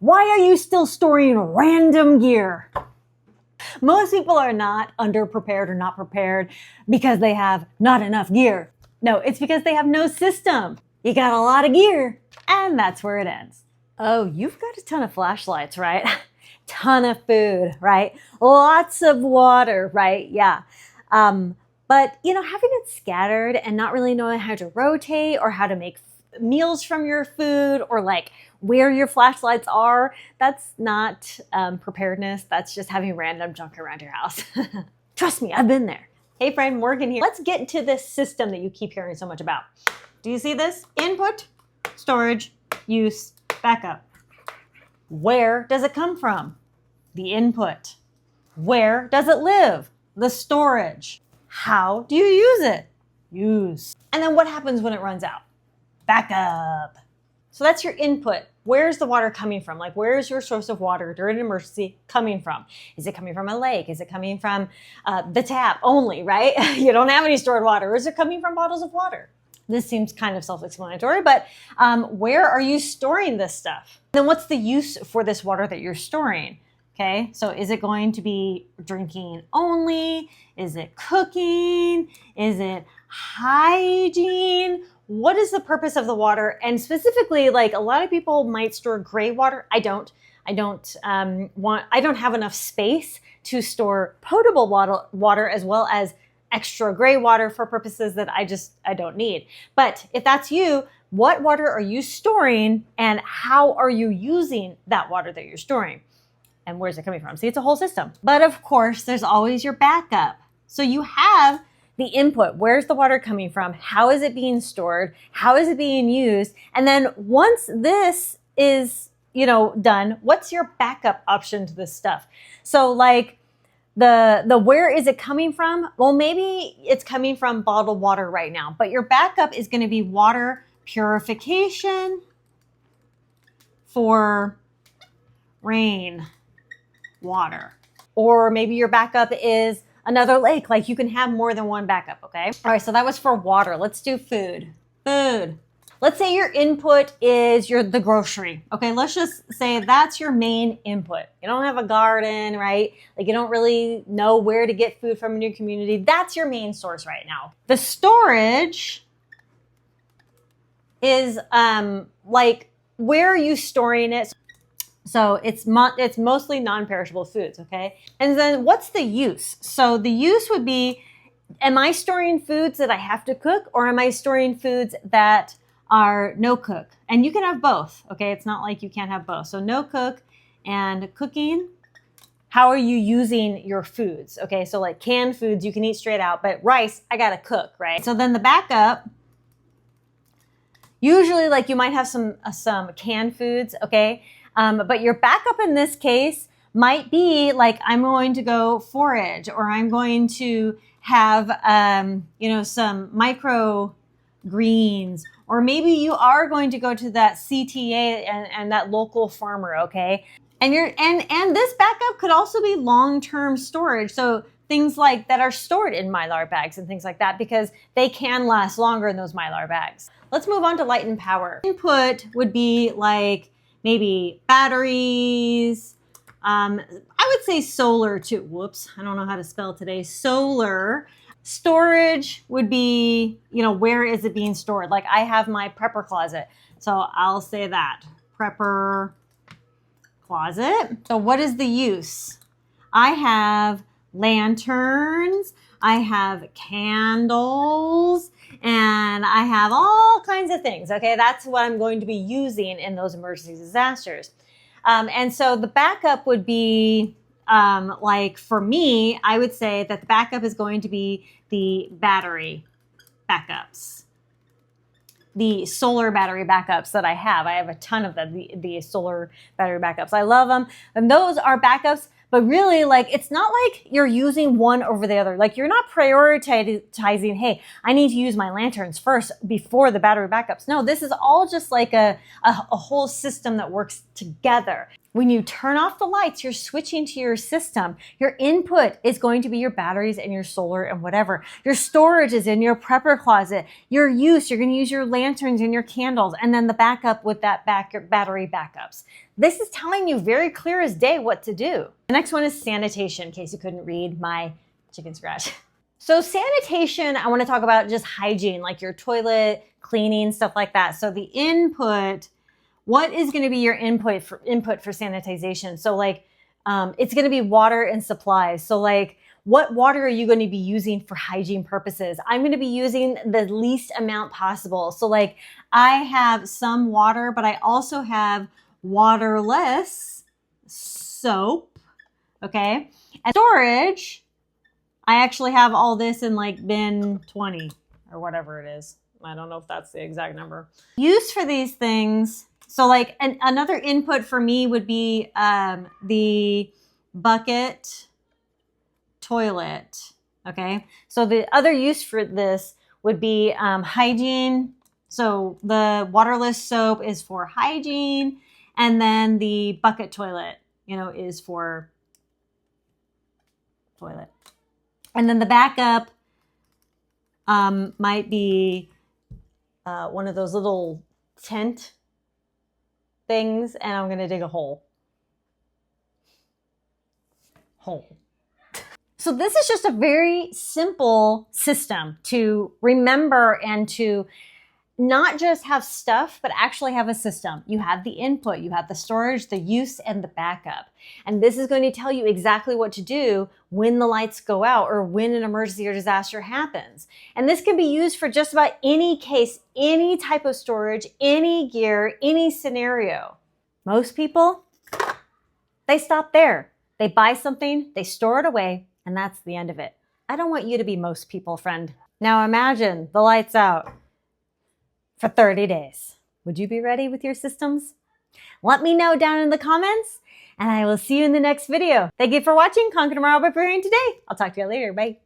Why are you still storing random gear? Most people are not underprepared or not prepared because they have not enough gear. No, it's because they have no system. You got a lot of gear, and that's where it ends. Oh, you've got a ton of flashlights, right? Ton of food, right? Lots of water, right? Yeah. But having it scattered and not really knowing how to rotate or how to make meals from your food or like where your flashlights are, that's not preparedness. That's just having random junk around your house. Trust me, I've been there. Hey friend, Morgan here. Let's get into this system that you keep hearing so much about. Do you see this? Input, storage, use, backup. Where does it come from? The input. Where does it live? The storage. How do you use it? Use. And then what happens when it runs out? Backup. So that's your input. Where's the water coming from? Like, where's your source of water during an emergency coming from? Is it coming from a lake? Is it coming from the tap only, right? You don't have any stored water. Or is it coming from bottles of water? This seems kind of self-explanatory, but where are you storing this stuff? Then what's the use for this water that you're storing? Okay, so is it going to be drinking only? Is it cooking? Is it hygiene? What is the purpose of the water? And specifically, like a lot of people might store gray water. I don't have enough space to store potable water as well as extra gray water for purposes that I don't need. But if that's you, what water are you storing and how are you using that water that you're storing? And where's it coming from? See, it's a whole system. But of course, there's always your backup. So you have the input. Where's the water coming from? How is it being stored? How is it being used? And then once this is, done, what's your backup option to this stuff? So like the where is it coming from? Well, maybe it's coming from bottled water right now, but your backup is going to be water purification for rain water. Or maybe your backup is another lake. Like you can have more than one backup, okay? All right, so that was for water. Let's do food. Food. Let's say your input is the grocery. Okay, let's just say that's your main input. You don't have a garden, right? Like you don't really know where to get food from in your community. That's your main source right now. The storage is like where are you storing it? So it's mostly non-perishable foods, okay? And then what's the use? So the use would be, am I storing foods that I have to cook or am I storing foods that are no cook? And you can have both, okay? It's not like you can't have both. So no cook and cooking. How are you using your foods? Okay, so like canned foods you can eat straight out, but rice, I gotta cook, right? So then the backup, usually like you might have some canned foods, okay? But your backup in this case might be like, I'm going to go forage or I'm going to have, some micro greens, or maybe you are going to go to that CTA and that local farmer, okay? And this backup could also be long-term storage. So things like that are stored in Mylar bags and things like that, because they can last longer in those Mylar bags. Let's move on to light and power. Input would be like, maybe batteries. I would say solar too. Whoops, I don't know how to spell today. Solar. Storage would be, where is it being stored? Like I have my prepper closet. So I'll say that. Prepper closet. So what is the use? I have lanterns. I have candles. And I have all kinds of things, okay? That's what I'm going to be using in those emergency disasters. And so the backup would be, like for me, I would say that the backup is going to be the battery backups. The solar battery backups that I have. I have a ton of them, the solar battery backups. I love them. And those are backups. But really, like, it's not like you're using one over the other. Like, you're not prioritizing, hey, I need to use my lanterns first before the battery backups. No, this is all just like a whole system that works together. When you turn off the lights, you're switching to your system. Your input is going to be your batteries and your solar and whatever. Your storage is in your prepper closet. Your use, you're going to use your lanterns and your candles, and then the backup with that battery backups. This is telling you very clear as day what to do. The next one is sanitation, in case you couldn't read my chicken scratch. So sanitation, I want to talk about just hygiene, like your toilet, cleaning, stuff like that. So the input, what is going to be your input for sanitization? So like, it's going to be water and supplies. So like, what water are you going to be using for hygiene purposes? I'm going to be using the least amount possible. So like, I have some water, but I also have waterless soap. Okay. And storage, I actually have all this in like bin 20 or whatever it is. I don't know if that's the exact number. Use for these things. So like another input for me would be the bucket toilet. Okay. So the other use for this would be hygiene. So the waterless soap is for hygiene. And then the bucket toilet, is for toilet. And then the backup might be one of those little tent things, and I'm going to dig a hole. So this is just a very simple system to remember and to not just have stuff, but actually have a system. You have the input, you have the storage, the use, and the backup. And this is going to tell you exactly what to do when the lights go out or when an emergency or disaster happens. And this can be used for just about any case, any type of storage, any gear, any scenario. Most people, they stop there. They buy something, they store it away, and that's the end of it. I don't want you to be most people, friend. Now imagine the lights out for 30 days. Would you be ready with your systems? Let me know down in the comments, and I will see you in the next video. Thank you for watching. Conquer Tomorrow by Preparing Today. I'll talk to you later. Bye.